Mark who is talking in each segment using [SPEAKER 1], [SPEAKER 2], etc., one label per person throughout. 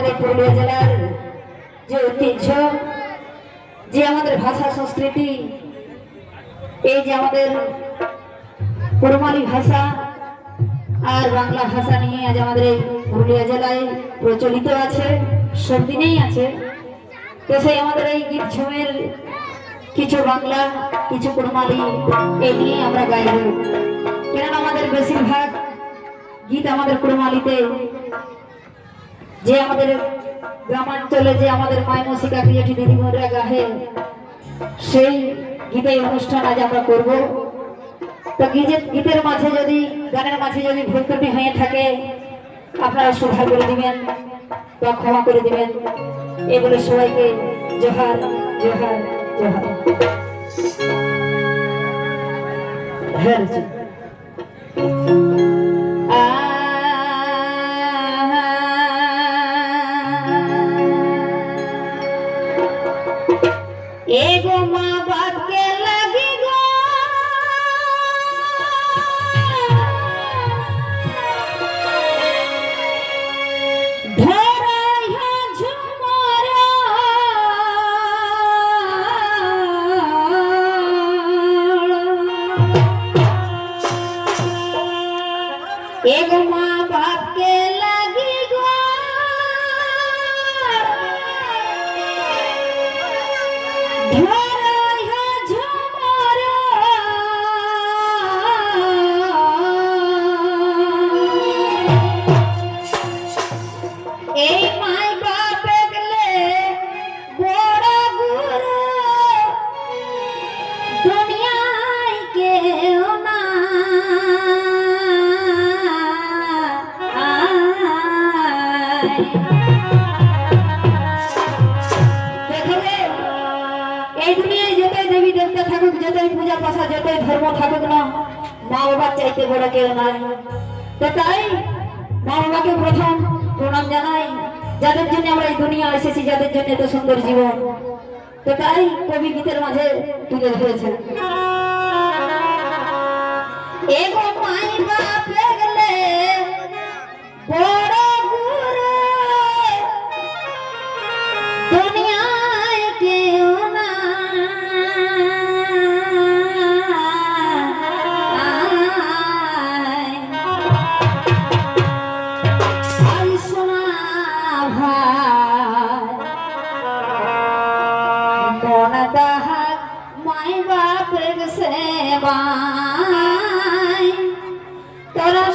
[SPEAKER 1] আমাদের এই পুরুলিয়া জেলার যে ঐতিহ্য, যে আমাদের ভাষা সংস্কৃতি, এই যে আমাদের কুড়মালি ভাষা আর বাংলা ভাষা নিয়ে আজ আমাদের এই পুরুলিয়া জেলায় প্রচলিত আছে, সব দিনেই আছে। তো সেই আমাদের এই গীত ঝুমের কিছু বাংলা, কিছু কুড়মালি এই নিয়ে আমরা গাইব। কেননা আমাদের বেশিরভাগ গীত আমাদের কুড়মালিতে, যে আমাদের গ্রামাঞ্চলে যে আমাদের মাইমসিকা ক্রিয়েটি দিদিমণিরা গাহে, সেই গীতের অনুষ্ঠান আজ আমরা করব। তো গীতের মাঝে যদি, গানের মাঝে যদি ভুল ত্রুটি হয়ে থাকে আপনারা সুধার করে দিবেন বা ক্ষমা করে দিবেন। এগুলো সবাইকে জোহার জোহার জোহার। হ্যাঁ एगो माँ बाप के लगी गो धरैया झुमरा, एगो माँ बाप के लगी गो এই দুনিয়ায় যতই দেবী দেবতা থাকুক, যতই পূজা পাশা, যতই ধর্ম থাকুক না, মা বাবার চাইতে বড় কেউ নাই। তো তাই মা বাবাকে প্রথম প্রণাম জানাই, যাদের জন্য আমরা এই দুনিয়া এসেছি, যাদের জন্য এত সুন্দর জীবন। তো তাই কবি গীতের মাঝে তুলে ধরেছে, এগো মাই বাপ গেলে বড় গুরু, দুনিয়ায় কেউ না শোনা ভাই, মন দাহাক মাই বাপের সেবাই তোরা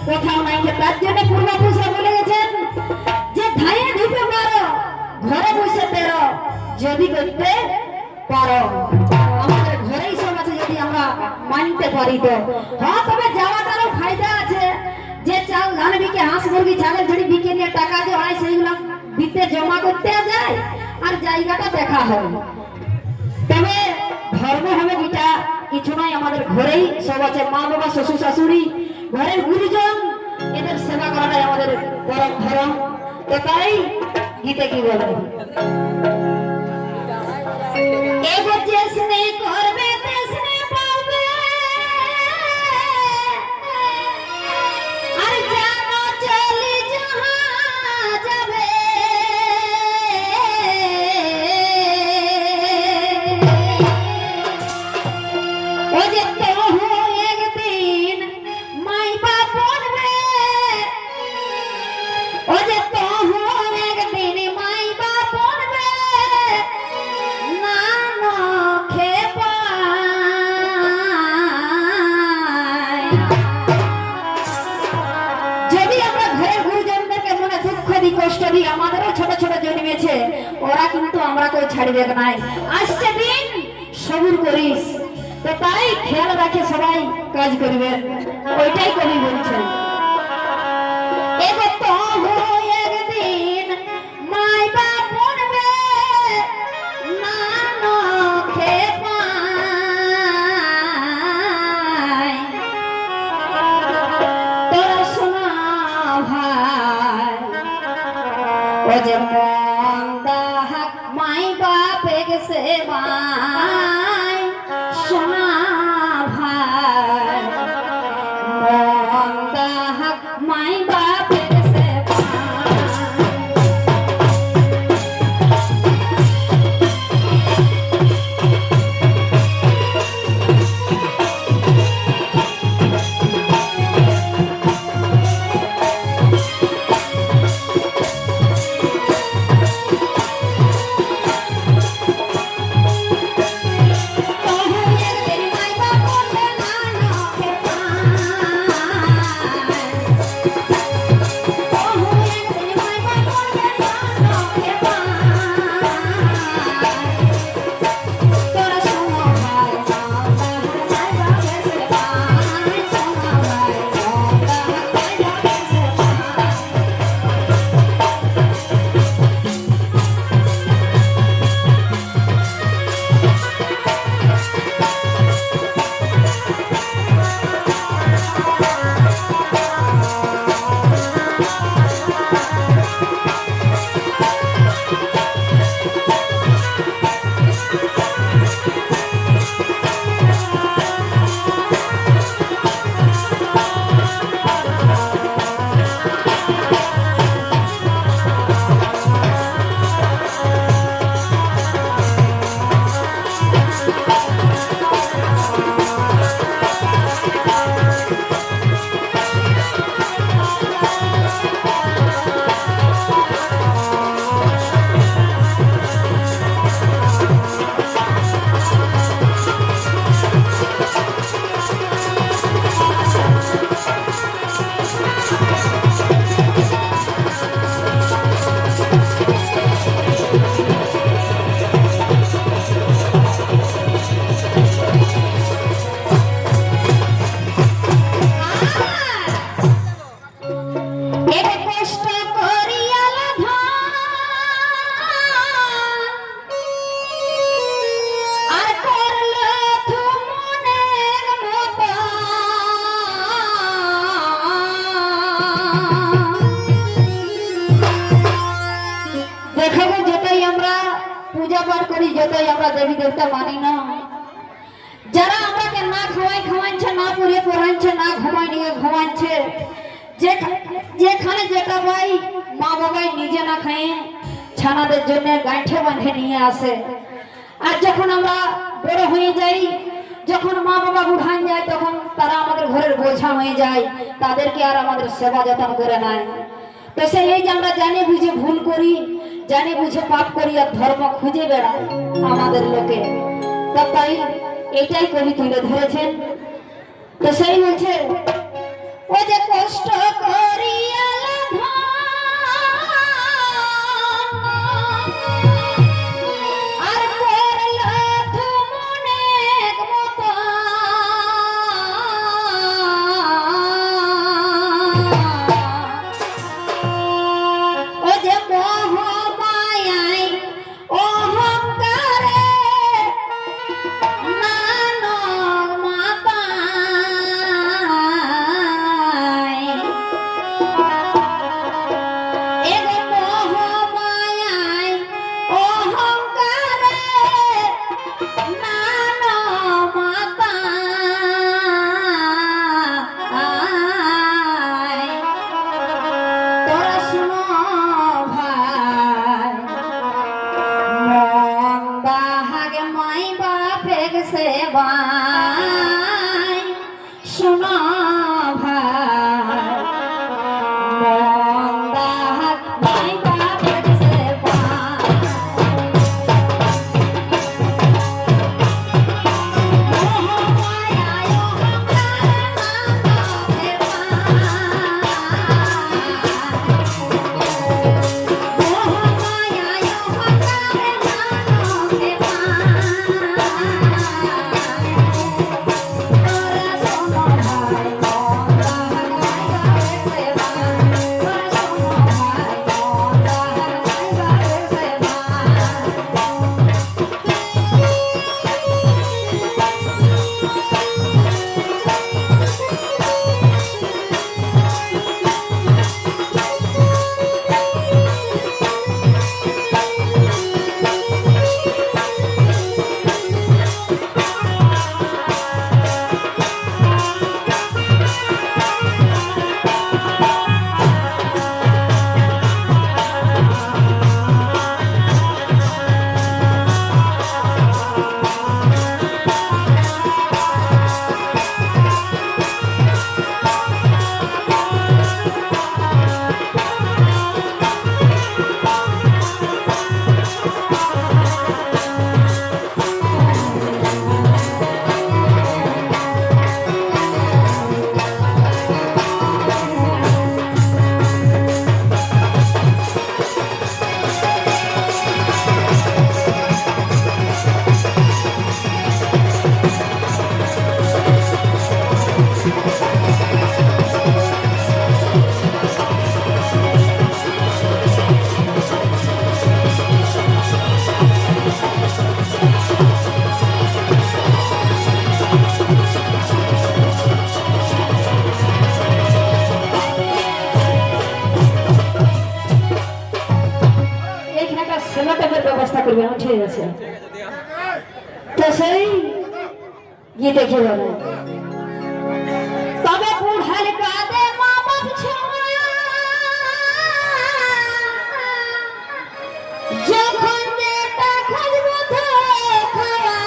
[SPEAKER 1] কোথাও নাই। তার জন্য পূর্বপুরুষরা বলে গেছেন যে ধায়ে ধুপে মারো ঘরে বসে তেরো যদি করতে পারো। আমাদের ঘরেই সব আছে যদি আমরা মানতে পারি তো। হ্যাঁ, তবে যাওয়াটারও ফায়দা আছে। যে চাল ধান বিকে হাঁস মুরগি ছাগল ঝুড়ি বিকে নিয়ে টাকা যে হয় সেইগুলো দিতে জমা করতে যায় আর জায়গাটা দেখা হয়। তবে ধর্ম হবে যেটা কিছু নয়, আমাদের ঘরেই সব আছে। মা বাবা শ্বশুর শাশুড়ি ঘরের গুরুজন এদের সেবা করাটাই আমাদের পরম ধর্ম। তো তাই গীতে কি বলে এগো যে স্নেহ করবে তে স্নেহ পাবে আর জানো চলি যাহা যাবে ও যে তহু একদিন মাই বাপ বলবে ও যে তহু একদিন মাই বাপ বলবে না নখে পায়। যদি আমরা ঘরের গুরুজনদেরকে মনে দুঃখ দিই কষ্ট দিই, আমাদেরও ছোট ছোট জন্মেছে, ওরা কিন্তু আমরা কেউ ছাড়িবে নাই। আসছে দিন সবুর করিস। তো তাই খেয়াল রাখে সবাই কাজ করবেন, ওইটাই কবি বলছেন। এগো তহু একদিন মাই বাপ বলবে না নখে পায়। তোরা শোনা ভাই ও যে মন্দা মাই বাপে গেছে ভাই শোনা ভাই মন্দা মাই বাপে গেছে পূজা পাঠ করি, যতই আমরা দেবী দেবতা মানি না, যারা আমাকে না খাওয়াইছে, না পুড়িয়ে পড়াইছে, না ঘুমাই নিয়ে ঘুমাইছে, যেখানে যেটা ভাই মা বাবাই নিজে না খায় ছানাদের জন্য গাঁঠে বাঁধে নিয়ে আসে। আর যখন আমরা বড় হয়ে যাই, যখন মা বাবা বুড়ান যায়, তখন তারা আমাদের ঘরের বোঝা হয়ে যায়, তাদেরকে আর আমাদের সেবা যত্ন করে নাই। তো সেই যে আমরা জানি বুঝে ভুল করি, জানি বুঝে পাপ করি আর ধর্ম খুঁজে বেড়াই আমাদের লোকে। তাই এটাই কবি তুলে ধরেছেন। তো সেই বলছে ও যে কষ্ট ব্যবস্থা করবেন, ঠিক আছে? তো সেই গিয়ে দেখে যাবে। তবে বুড়াল কাঁদে মা বাপ ছোঁয়া, যখন যেটা খুঁজবো খাওয়া,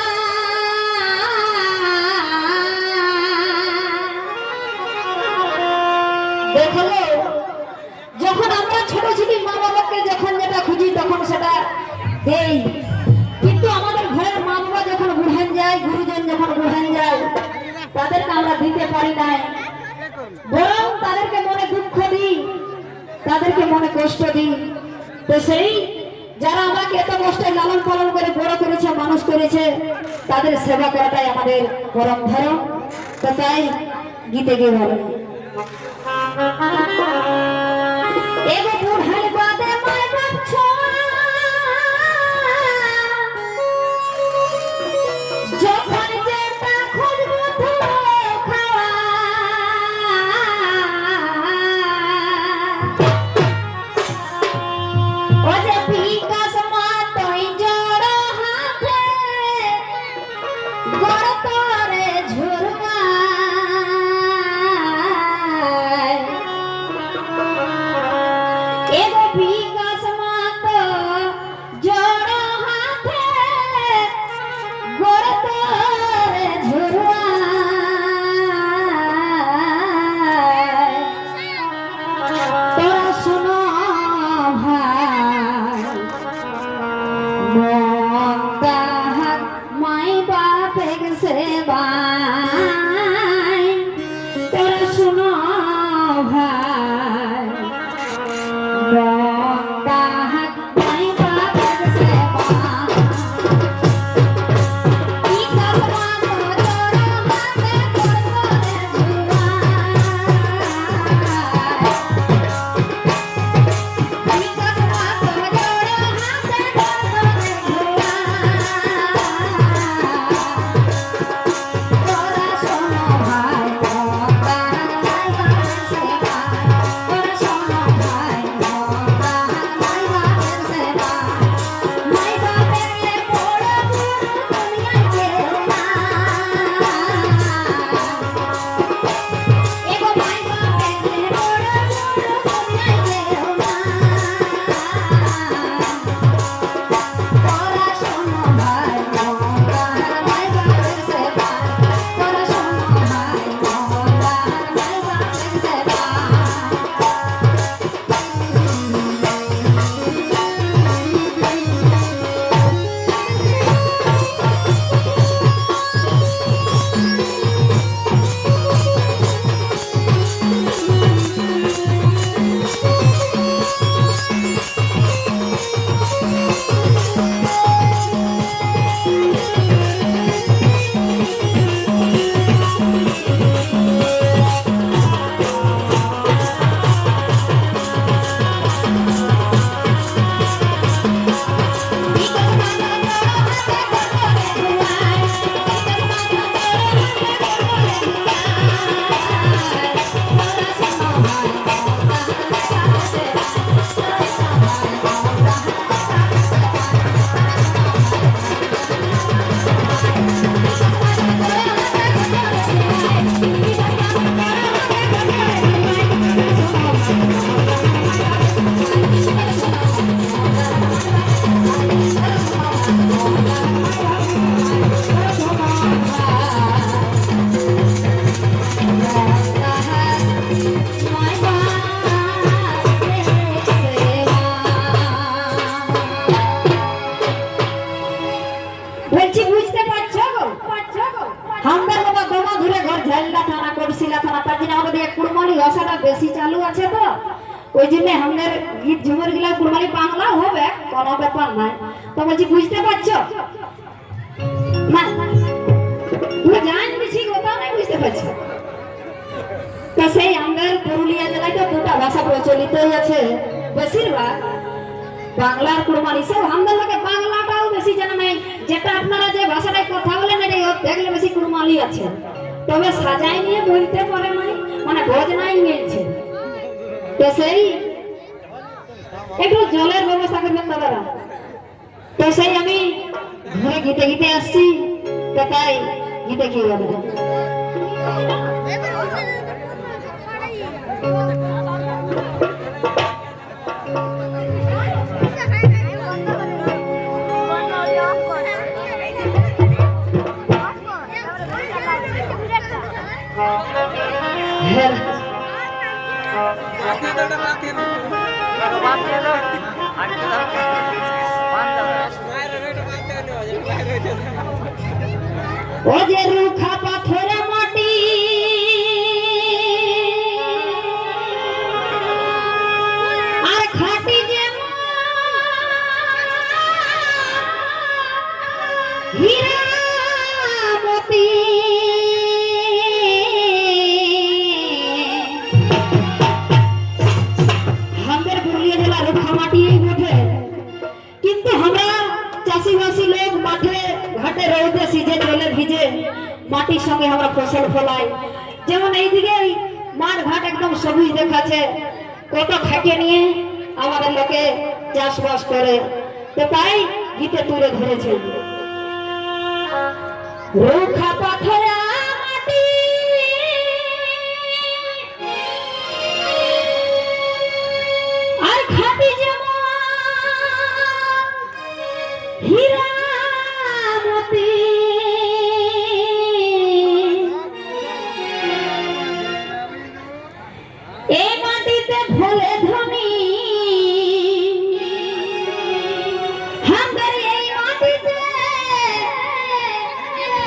[SPEAKER 1] দেখলো যখন আমরা ছোট ছিলি মা বাবাকে যখন যেটা খুঁজি তখন সেটা দেই, কিন্তু আমাদের ঘরের মা বাবা যখন বুড়ান যায়, গুরুজন যখন বুড়ান যায়, তাদেরকে আমরা দিতে পারি না, বরং তাদেরকে মনে দুঃখ দিই, তাদেরকে মনে কষ্ট দিই। তো সেই যারা আমাকে এত কষ্টে লালন পালন করে বড় করেছে, মানুষ করেছে, তাদের সেবা করাটাই আমাদের পরম ধর্ম। তো তাই গীতে গিয়ে বলে এগো বুড়াল বাদে মায় বাপ ছোঁয়া, যখন যেটা খুঁজবো খাওয়া, ও যে বিকাশ মাতই জড় হাতে গড় তরে ঝুরমায়, এদিকে কুড়মালি ভাষাটা বেশি চালু আছে তো ওই জন্য আমাদের গীত ঝুমুর গুলা কুড়মালি বাংলা হবে কোনো ব্যাপার নাই। তো বলছি বুঝতে পারছো না? তুমি জান বেশি কথা নাই বুঝতে পারছো? তো সেই আমাদের পুরুলিয়া জেলায় তো দুটা ভাষা প্রচলিতই আছে বেশিরভাগ বাংলা আর কুড়মালি। সব আমাদের লোকে বাংলাটাও বেশি জানা নাই, যেটা আপনারা যে ভাষাটায় কথা বলেন এটা দেখলে বেশি কুড়মালি আছে, তবে সাজাই নিয়ে বলতে পারে নাই, মানে ভোজ নাই মিলছে। তো সেই একটু জলের ব্যবস্থা করবেন দাদারা। তো সেই আমি ঘরে গীতে গীতে আসছি, তো তাই গীতে কি হবে ও যে রুখা পাথরে মাটি আর খাটি যে হীরামতি আমাদের পুরুলিয়া জেলা রুখা মাটি বটে, কিন্তু আমরা চাষিবাসী লোক মাঠে ঘাটে রোদে সিজে জলে ভিজে মাটির সঙ্গে আমরা ফসল ফলাই। যেমন এইদিকে মাঠ ঘাট একদম সবুজ দেখাচ্ছে, কত খাটিয়ে নিয়ে আমাদের লোকে চাষবাস করে। তো তাই গীতে তুলে ধরেছে রুখা পাথরা মাটি আর খাটি যেমন হীরামতি, এই মাটিতে ভোলে ধনী, আমাদের এই মাটিতে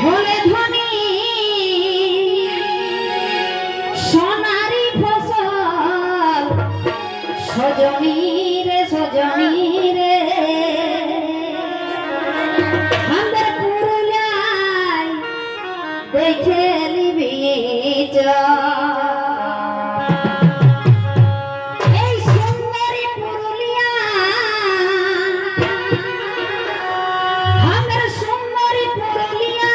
[SPEAKER 1] ভোলে ধনী সোনারি ফসল সজনী রে সজনী রে আমাদের পুরুলিয়ায় দেখে লিবি এই সুন্দরী পুরুলিয়া, আমাদের সুন্দরী পুরুলিয়া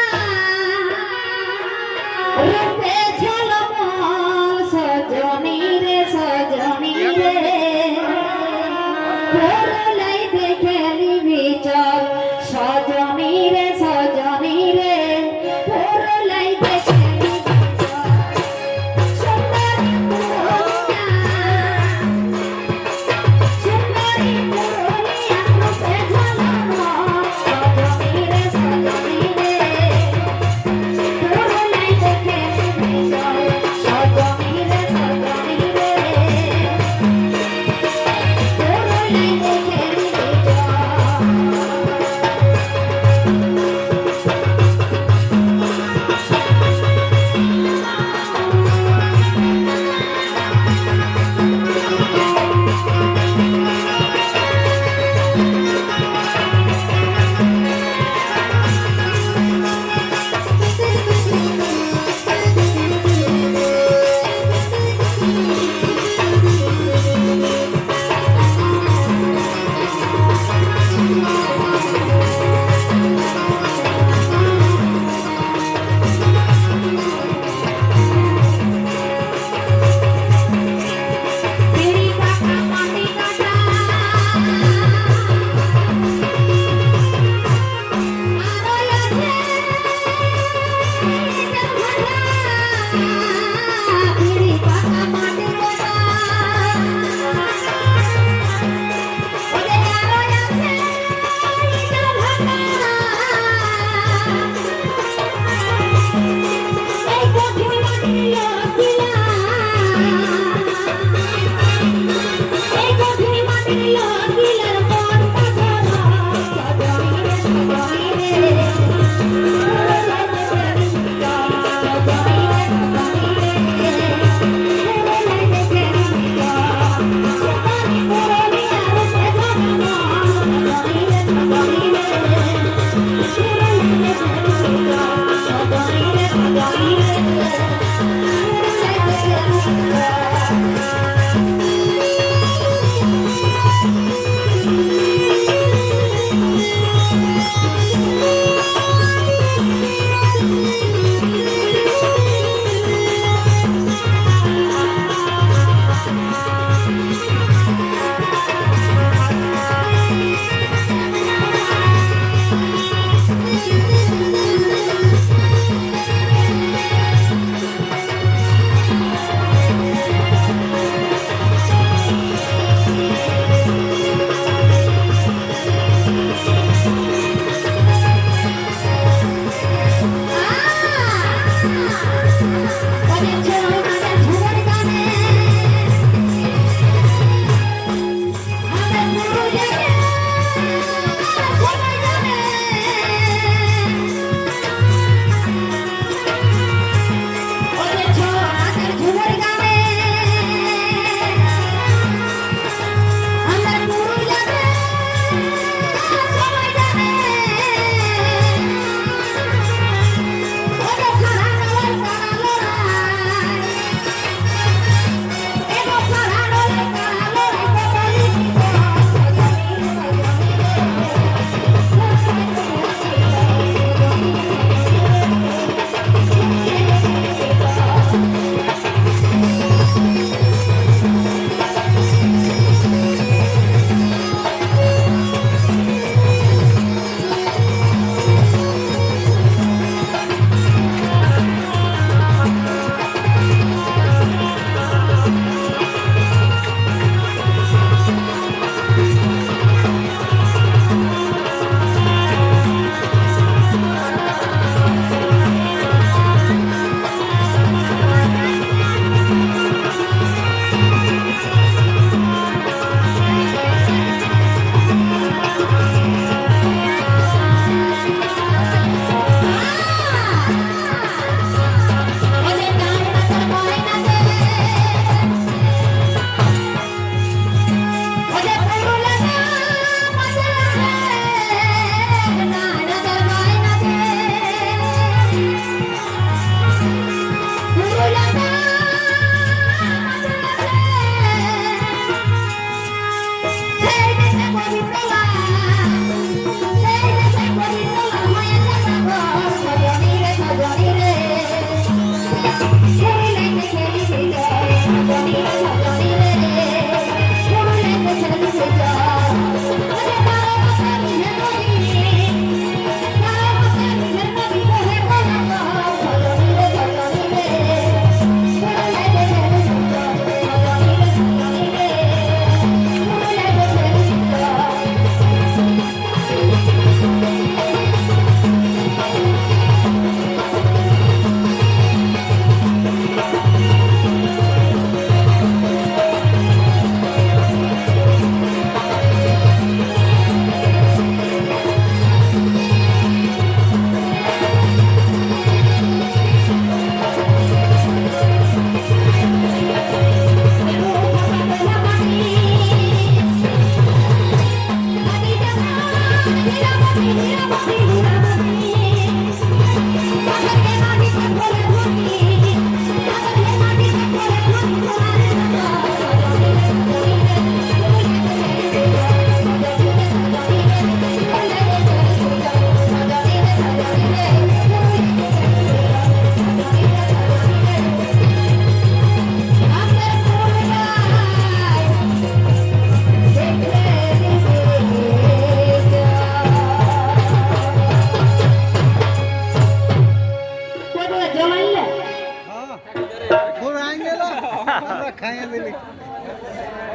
[SPEAKER 1] রূপে ঝলমল সজনী রে সজনী রে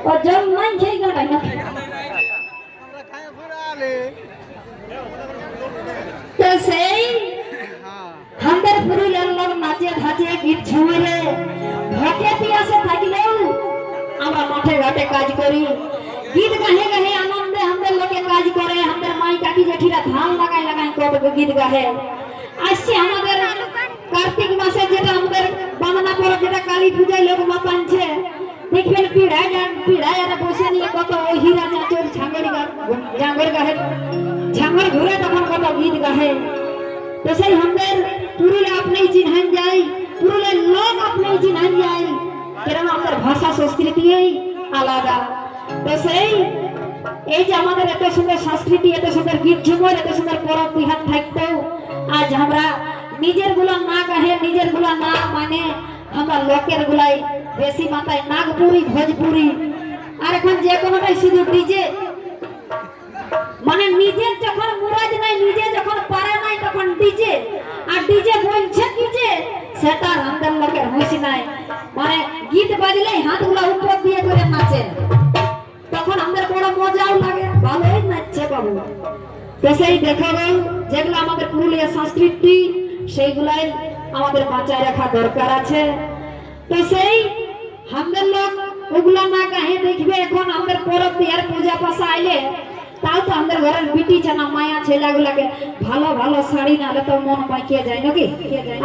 [SPEAKER 1] ও জল নাই খেয়ে গেল না তো সেই আমাদের পুরুলিয়ার লোক নাচে ধাচে গীত ঝুমরে ভকে পিয়াসে থাকলেও আমরা মাঠে ঘাটে কাজ করি গীত গাহে গাহে আনন্দে আমাদের লোকে কাজ করে আমাদের মাই কাকি জেঠিরা ধান লাগাই লাগাই কত গীত গাহে আসছে আমাদের কার্তিক মাসে যেটা আমাদের বামনা পড়া যেটা কালী পূজায় লোক মাতানছে দেখবেন পিড়ায় আর বসে নিয়ে কত ওই হীরা চাচর ঝাঙ্গর গাহে ঝাঙ্গর ঘুরে তখন কত গীত গাহে তো সেই আমাদের পুরুলিয়া আপনি চিনহান যাই পুরুলিয়ার লোক আপনি চিনহান যাই কেন আমাদের ভাষা সংস্কৃতি আলাদা তো সেই এই যে আমাদের এত সুন্দর সংস্কৃতি এত সুন্দর গীত ঝুমর এত সুন্দর পরব তিহার থাকতেও আজ আমরা নিজের গুলা না গাহে নিজের গুলা না মানে আমরা লোকের গুলাই বেশি মাথায় নাগপুরি ভোজপুরি আর এখন যে কোনোটাই শুধু ডিজে মানে নিজের যখন মুরাদ নাই নিজে যখন পারে নাই তখন ডিজে আর ডিজে বলছে কি যে সেটা আমাদের লোকের হুঁশি নাই মানে গীত বাজলেই হাতগুলো উপর দিয়ে করে নাচে তখন আমাদের বড় মজাও লাগে ভালোই নাচছে বাবু তো সেই দেখাবো যেগুলো আমাদের পুরুলিয়া সংস্কৃতি সেইগুলাই আমাদের বাঁচায় রাখা দরকার আছে তো সেই আমাদের লোক ওগুলো না গাহে দেখবে এখন আমাদের পরব তিহার পূজা পাশা আইলে তাও তো আমাদের ঘরের বিটি জানা মায়া ছেলেগুলাকে ভালো ভালো শাড়ি নালে তো মন মাইকিয়ে যায় নাকি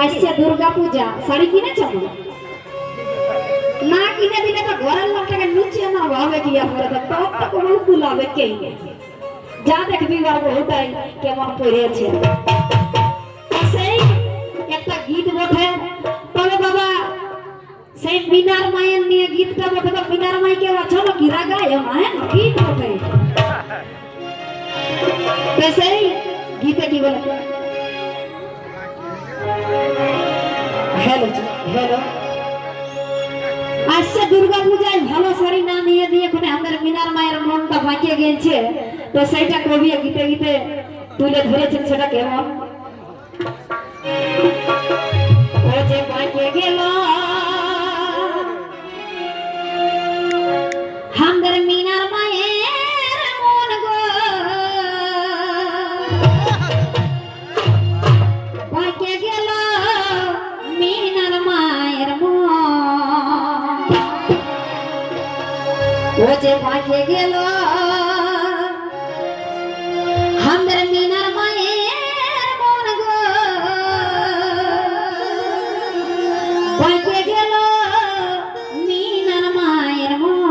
[SPEAKER 1] আসছে দুর্গা পূজা শাড়ি কিনেছ না কিনে দিলে তো ঘরের লোকটাকে লুচিয়ে না ভাবে কি আর করে তো কোনো কুলাবে কে যা দেখবি পারবো ওটাই কেমন করেছে সেই একটা গীত বটে তবে বাবা সেই বিনার মায়ের নিয়ে গীতটা বটে তো বিনার মাইকে আছো কি রাগায় না হ্যাঁ গীত বটে সেই গীতে কি বলে হ্যালো হ্যালো আসছে দুর্গা পূজায় ভালো শাড়ি না নিয়ে দিয়ে ওখানে আমাদের মিনার মায়ের মনটা ভাঙিয়ে গেছে তো সেইটা কবি গীতে গীতে তুলে ধরেছেন সেটা কেমন ও যে ভাঙিয়ে গেল আমাদের মিনার মায়ের মন গো ভাঙিয়ে গেল মিনার মায়ের মন ও যে ভাঙিয়ে গেল আমাদের মিনার মায়ের মন গো ভাঙিয়ে গেল মিনার মায়ের মন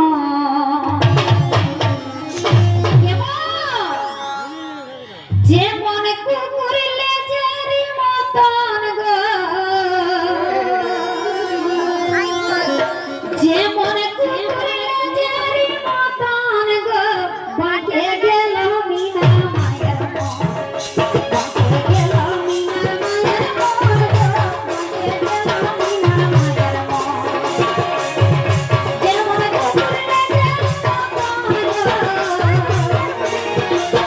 [SPEAKER 1] যে মনে কুকুরলে জারি মতন গো যে মনে কুকুরলে জারি মতন গো ভাঙিয়ে গেল মিনার মায়ের মন ভাঙিয়ে গেল মিনার মায়ের মন গো ভাঙিয়ে গেল মিনার মায়ের মন যে মনে কুকুরলে জারি মতন গো যে মনে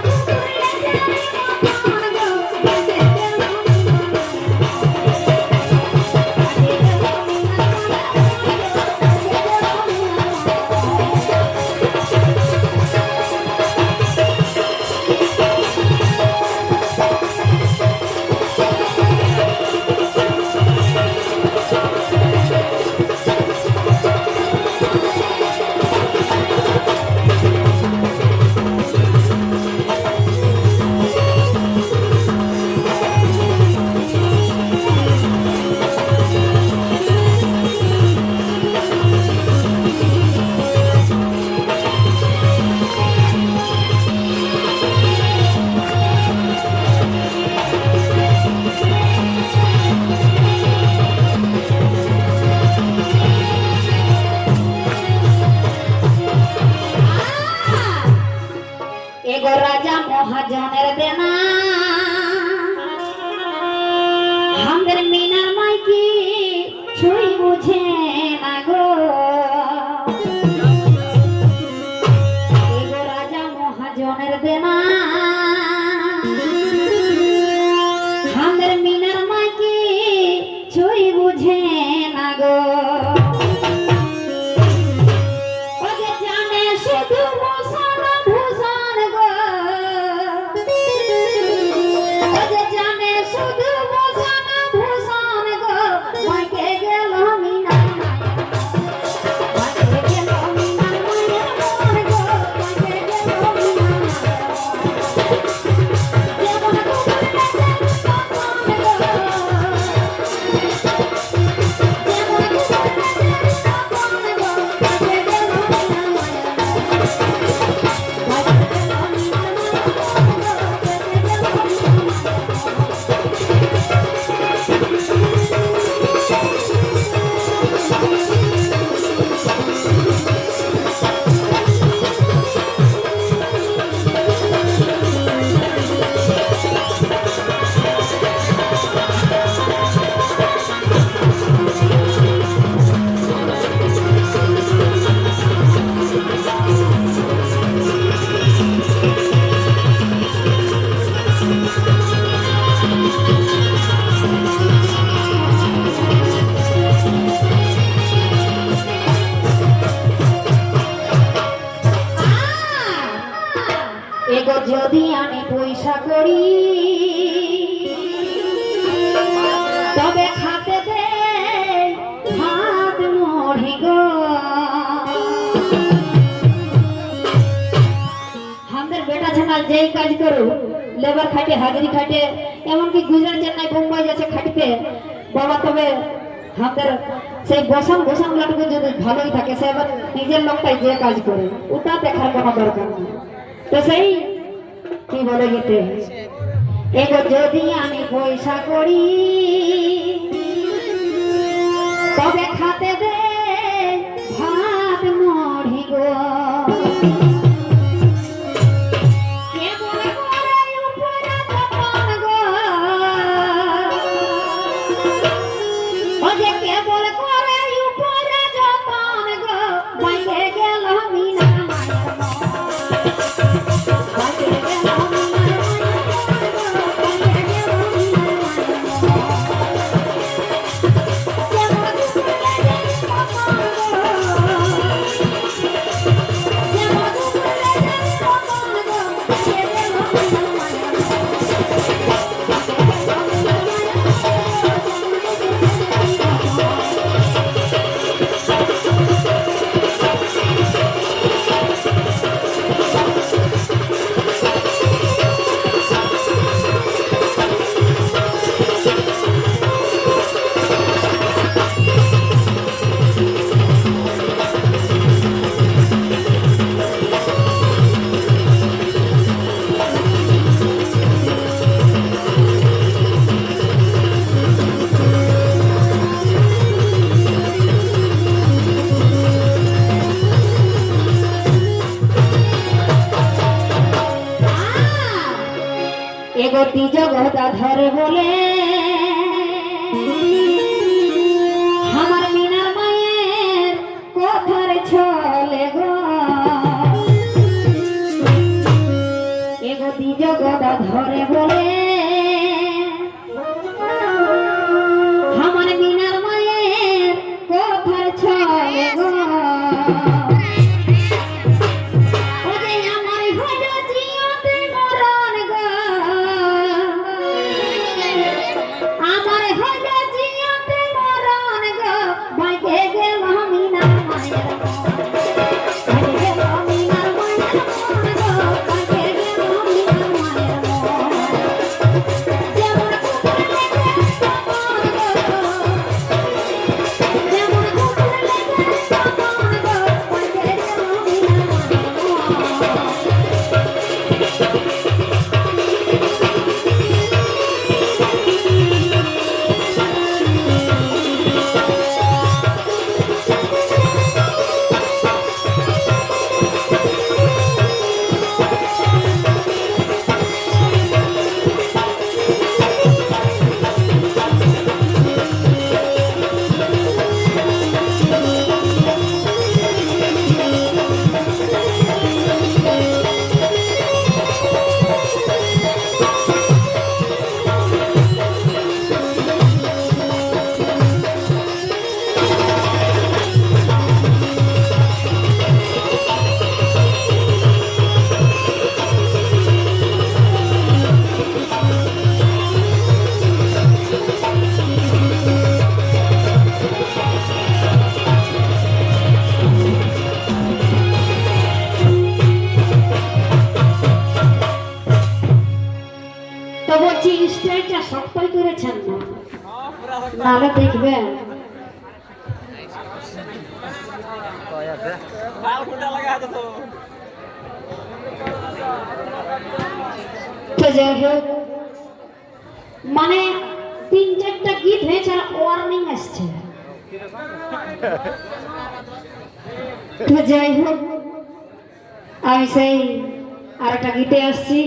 [SPEAKER 1] কুকুরলে জারি মতন গো ভাঙিয়ে গেল এগো রাজা মহাজনের দেনা আমাদের মিনার মাইকি ছুই বুঝে না গো এগো রাজা মহাজনের দেনা আমাদের মিনার মাইকি ছুই বুঝে না গো করি তবে খাতে দে ভাত মুড়ি গো। আমাদের বেটা ছানা যেই কাজ করো লেবার খাটে হাজিরি খাটে এমনকি গুজরাট চেন্নাই বোম্বাই যাচ্ছে খাটিতে বাবা, তবে আমাদের সেই বসন বসন গুলাটুকু যদি ভালোই থাকে সে এবার নিজের লোকটাই যে কাজ করে ওটা দেখার কোনো দরকার নেই। তো সেই কি বলে গেতে এগো যদি আমি পয়সা করি তবে খাতে দে ভাত মুড়ি গো। এগোতি জগদা ধরে বলে আমার মিনার মায়ের কথার ছলে গো। এগোতি জগদা ধরে বলে আমার মিনার মায়ের কথার ছলে গো। স্টাইলটা শক্তই করেছেন না, নাহলে দেখবেন তো যাই হোক, মানে 3-4টা গীত হয়েছে আর ওয়ার্নিং আসছে। তো যাই হোক, আমি সেই আরেকটা গীতে আসছি,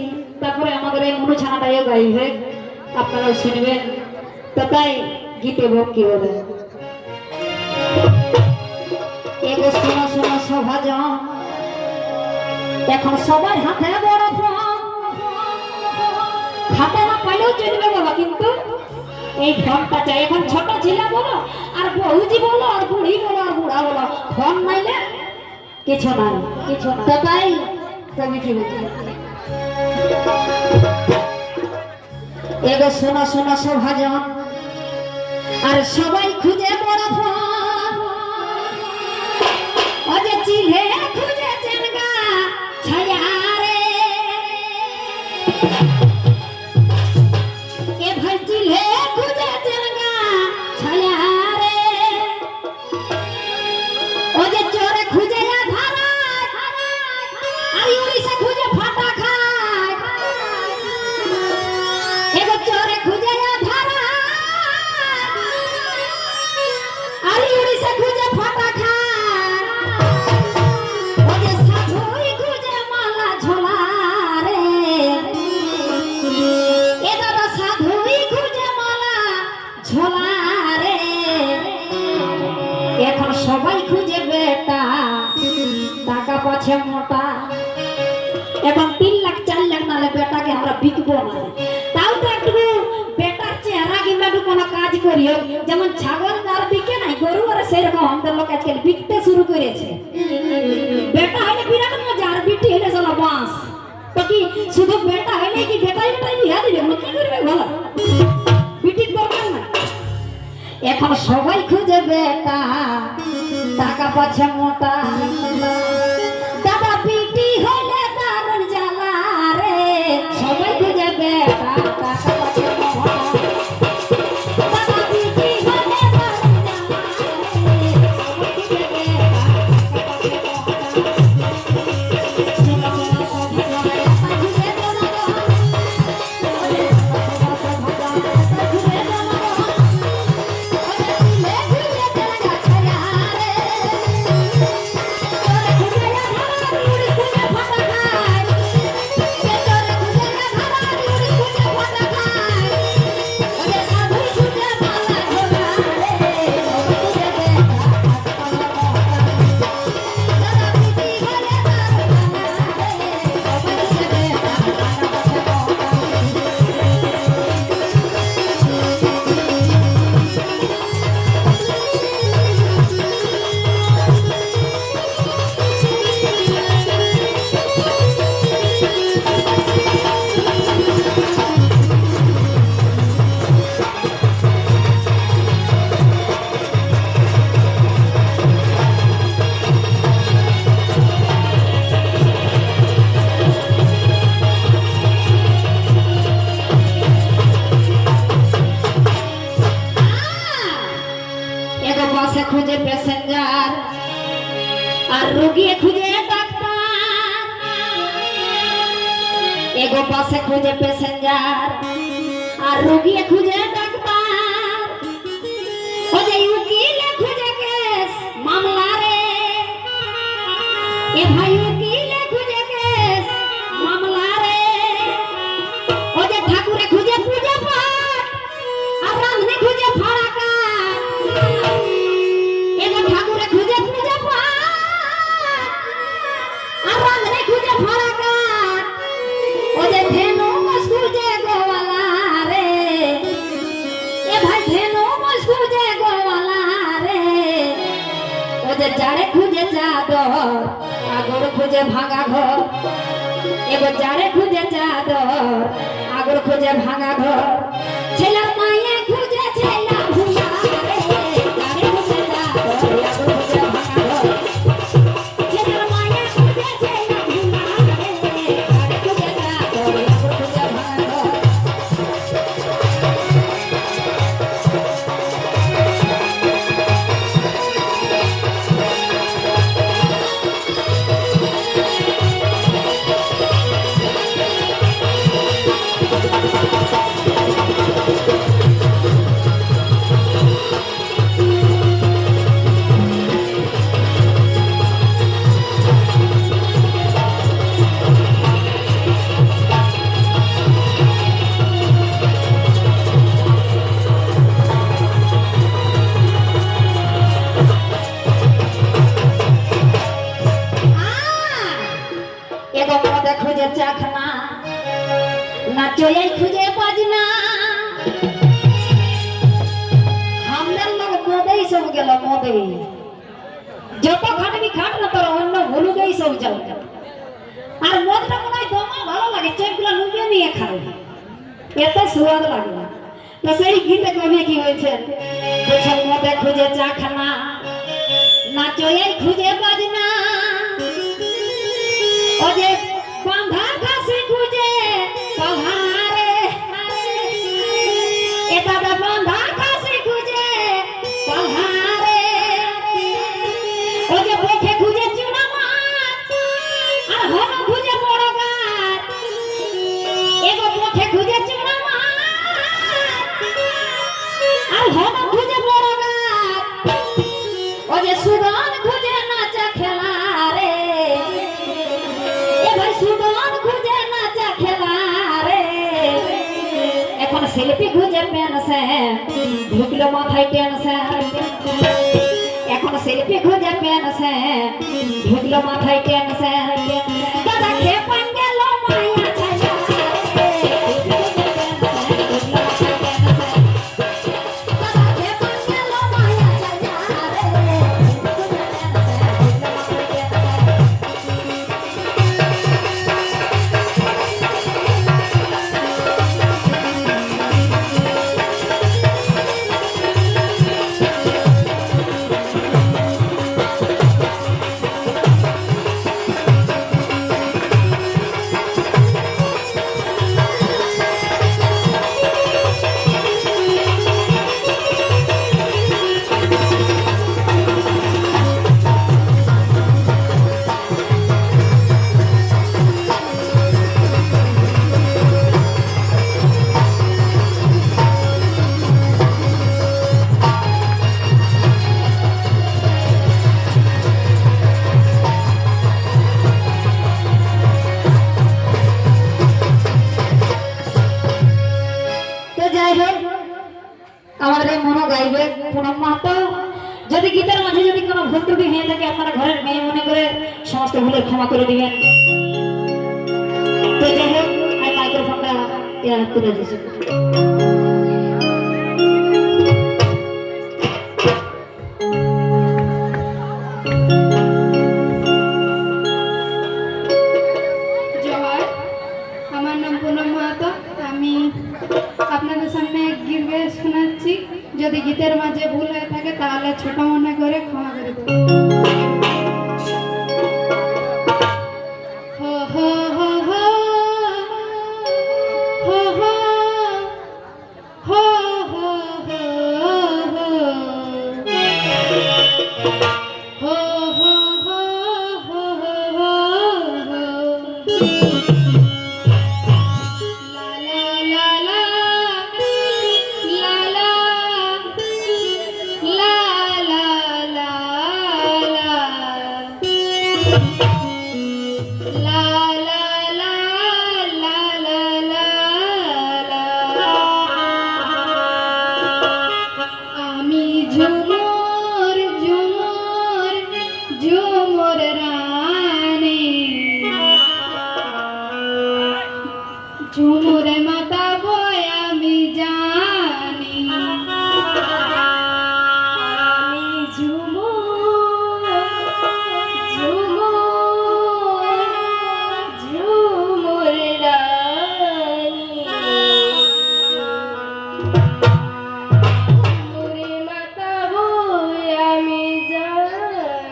[SPEAKER 1] তারপরে আমাদের এই মনু ছানাটাইও গাইবে, আপনারাও শুনবেন। তো তাই গীতে ভক্তি বলে এগো শোনো শোনো সভাজন, এখন সবার হাতে বড় ফোন, হাতে না পাইলেও চলবে বাবা, কিন্তু এই ফোনটা চাই। এখন ছোট ছেলে বলো আর বহুজি বলো আর বুড়ি বলো আর বুড়া বলো, ফোন নাইলে কিছু নাই, কিছু না। তো তাই তুমি কি বলছি এগো শোনা শোনা সভাজন আর সবাই খুঁজে বড় ফোন অজে চিলে খুঁজে চেনগা ছায়া রে এ ভাই চিলে খুঁজে চেনগা ছায়া রে অজে চোরে খুঁজে ধারা আর উড়িষ্যা খুঁজে ফাটা খায় এগো চোরে খুঁজে ধারা আর উড়িষ্যা খুঁজে ফাটা খায় ওজে সাধুই খুঁজে মালা ঝোলা রে এ দাদা সাধুই খুঁজে মালা ঝোলা রে এখন সবাই খুঁজে বেটা টাকা পাচ্ছে মোটা এখন 3 লাখ 4 লাখ নালে বেটাকে আমরা বিকবো না তাও তো একটু বেটার চেহারা কিংবা একটু কোনো কাজ করিও যেমন ছাগল আর বিকে নাই গরু আর সেরকম আমাদের লোক আজকাল বিকতে শুরু করেছে বেটা হলে বিরাট মজা আর বিটি হলে চলো বাঁশ তো কি শুধু বেটা হলে কি বেটাই বিয়া দিবে না কি করবে বলো বিটির দরকার না এখন সবাই খুঁজে বেটা টাকা পাচ্ছে মোটা দাদা বিটি হলে দারুণ জ্বালা রে সবাই খুঁজে বেটা টাকা পাচ্ছে মোটা দাদা বিটি হলে দারুণ জ্বালা রে সবাই খুঁজে বেটা টাকা পাচ্ছে বাসে খুঁজে প্যাসেঞ্জার আর রোগী খুঁজে ডাক্তার এগো বাসে খুঁজে প্যাসেঞ্জার আর রোগী খুঁজে ডাক্তার ওজে উকিল খুঁজে কেস মামলা রে এ ভাই উকিল খুঁজে কেস মামলা রে ওজে ঠাকুরে খুঁজে পূজা পাঠ আর রাঁধনে খুঁজে ফাড়াকা এগো ঠাকুরে খুঁজে পূজা পাঠ আর রাঁধনে খুঁজে ফাড়াকা ওজে ধেনু মাছ খুঁজে গোয়ালা রে এ ভাই ধেনু মাছ খুঁজে গোয়ালা রে ওজে জাড়ে খুঁজে চাদর আগর খুঁজে ভাঙা ঘর এগো জাড়ে খুঁজে চাদর আগর খুঁজে ভাঙা ঘর ছেলের মায়ে খুঁজে ছেলা ভুলা রে জাড়ে খুঁজে চাদর আগর খুঁজে ভাঙা ঘর ছেলের মায়ে খুঁজে ছেলা ভুলা রে জাড়ে খুঁজে চাদর আগর খুঁজে ভাঙা ঘর খুঁজে চাখনা নাচই খুঁজে বাজনা আমাদের লোক মদেই সব গেল মদেই যত খাটবি খাট না তোর অন্য হলুদেই সব যাবে আর মদটা মনে হয় দমা ভালো লাগে চেপগুলা লুকিয়ে নিয়ে খাবে এত সুয়াদ লাগে। তো সেই গীতে কবি কি হয়েছে, মতে খুঁজে চাখানা, নাচয়ে খুঁজে বাজনা, ও যে বাঁধা ঘাসে খুঁজে পাহাড়ে, এ দাদা বাঁধা ঘাসে খুঁজে পাহাড়ে, ও যে পথে খুঁজে চুনা মাছ, আর হন খুঁজে বড় গাছ, এগো পথে খুঁজে চুনা মাছ, আর হন খুঁজে বড় গাছ, ও যে সুদান খুঁজে নাচা খেলা রে, এ ভাই সুদান খুঁজে নাচা খেলা রে, এখন শিল্পী খুঁজে পেনছে ঢুকলো মাথায় টেনছে, এখন শিল্পী খুঁজে পেনছে ঢুকলো মাথায় টেনছে, দাদা খেপন গেল মায়া ছায়া আমাদের এই মনো গাইবে পুনম মাহাতো। যদি গীতের মাঝে যদি কোনো ভুল ত্রুটি হয়ে থাকে আপনারা ঘরের মেয়ে মনে করে সমস্ত ভুলের ক্ষমা করে দিবেন। তো যাই হোক আমি মাইক্রোফোনটা তুলে দিচ্ছি।
[SPEAKER 2] জয়, আমার নাম পুনম মাহাতো। আমি আপনাদের সামনে গীত গেয়ে শোনাচ্ছি। যদি গীতের মাঝে ভুল হয়ে থাকে তাহলে ছোট মনে করে ক্ষমা করে দেবো। হো হো হো হো হো হো হো হো হো হো হো হো হো আমি ঝুমুর ঝুমুর ঝুমুর রানী, ঝুমুরে মাতা বয় আমি জানি। আমি ঝুমুর ঝুমুর ঝুমুর রানী, ঝুমুরে মাতা বয় আমি জানি।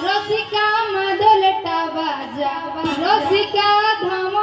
[SPEAKER 2] রসিকা মাদলটা বাজা, রসিকা ধাম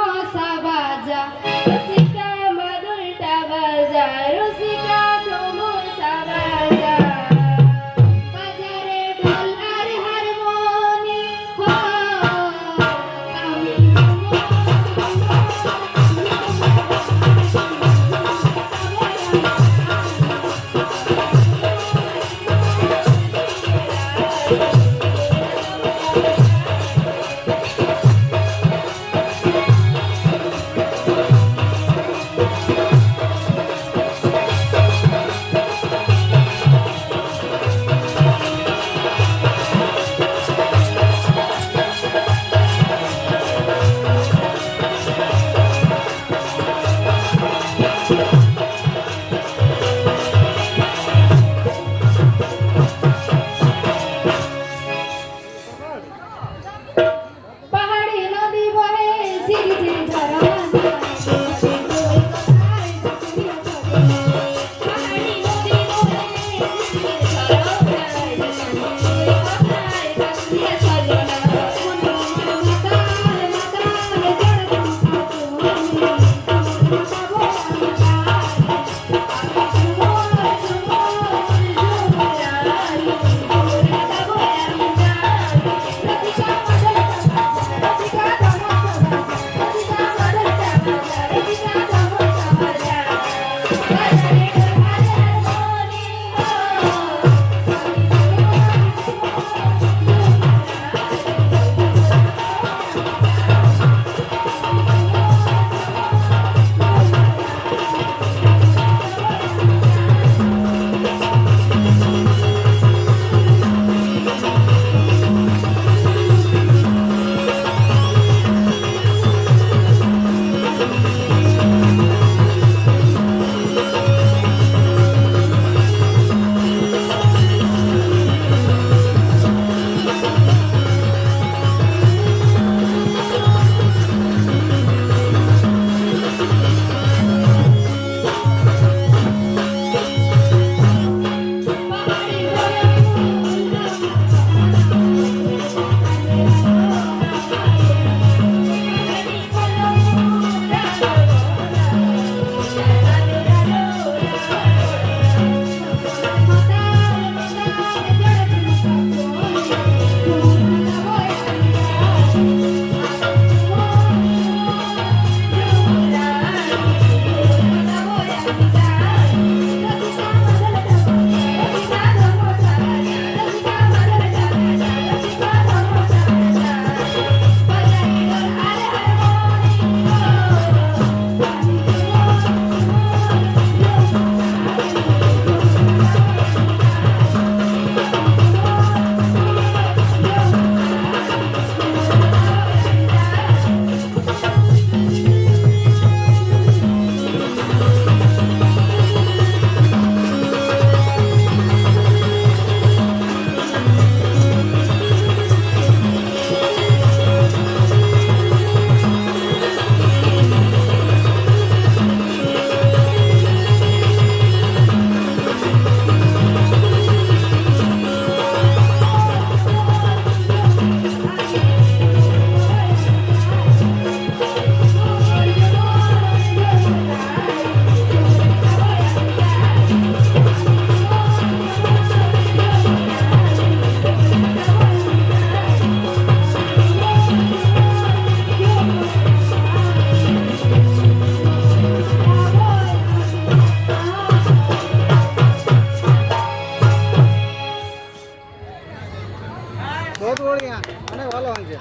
[SPEAKER 3] বহুত বড়িয়া অনেক ভালো হয়েছে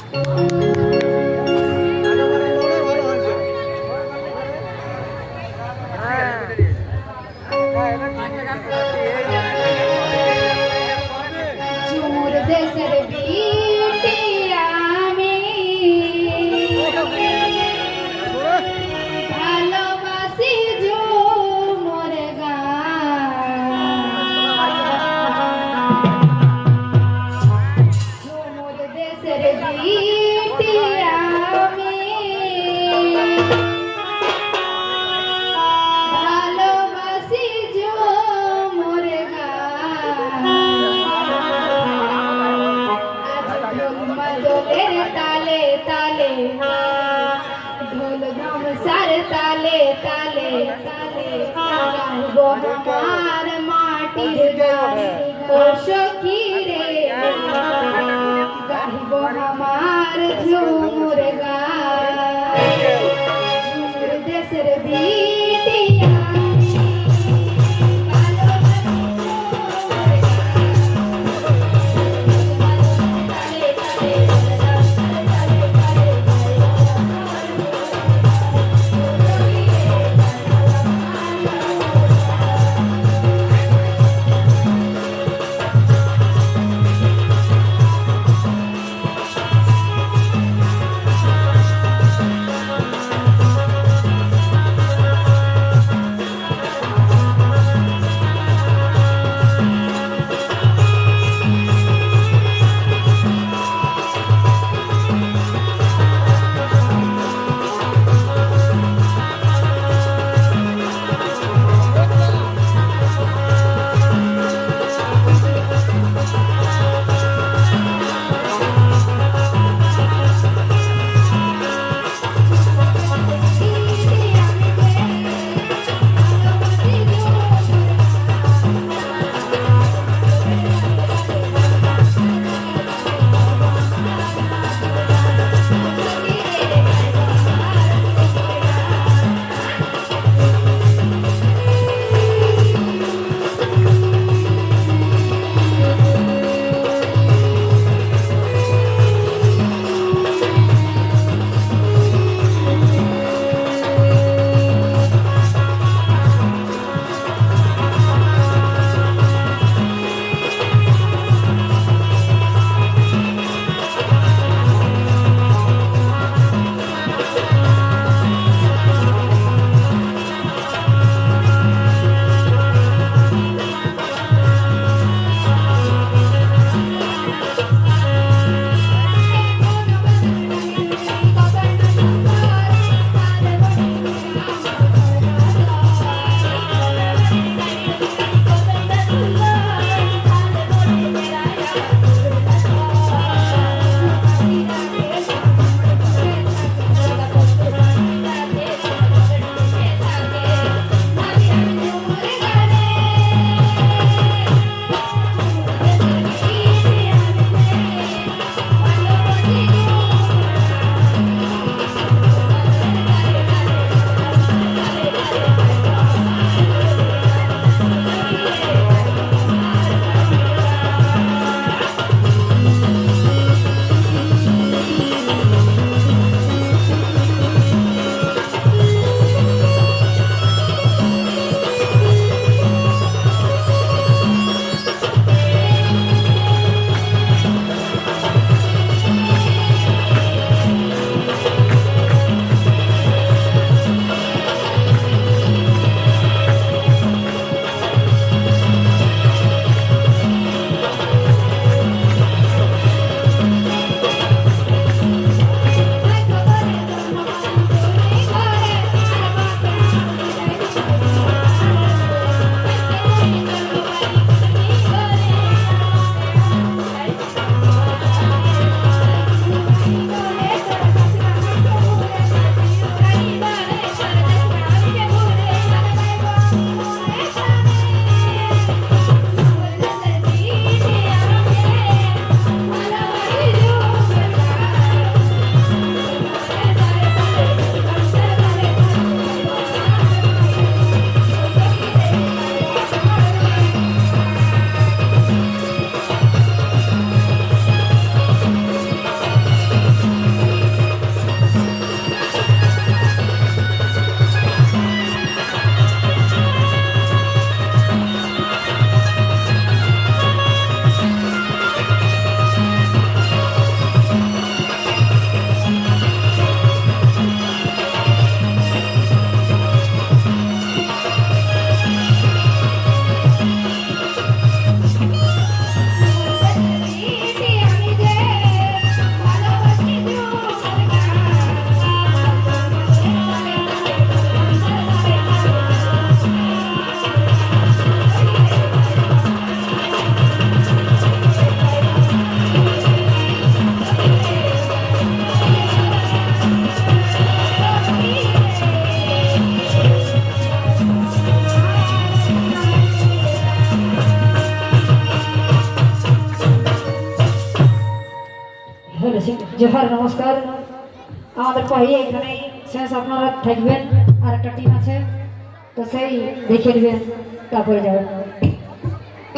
[SPEAKER 3] একেবারে অনেক ভালো হয়েছে
[SPEAKER 2] ঝুমুর দেশের বিটি আমি ভালোবাসি ঝুমুর গান ঝুমুর দেশের বিটি আমি ভালোবাসি ঝুমুর গান আজ ঢোল মাদলের তালে তালে ঢোল ধামসার তালে তালে তালে গাইব আমার মাটির গান ও সখী রে গাইব আমার ঝুমুর গান ঝুমুর দেশের বিটি আমি ভালোবাসি ঝুমুর গান তালে তালে
[SPEAKER 1] জোহার নমস্কার। আমাদের পাহিয়ে এখানে শেষ, আপনারা থাকবেন, আর একটা টিম আছে তো সেই দেখে নেবেন তারপরে যাবেন।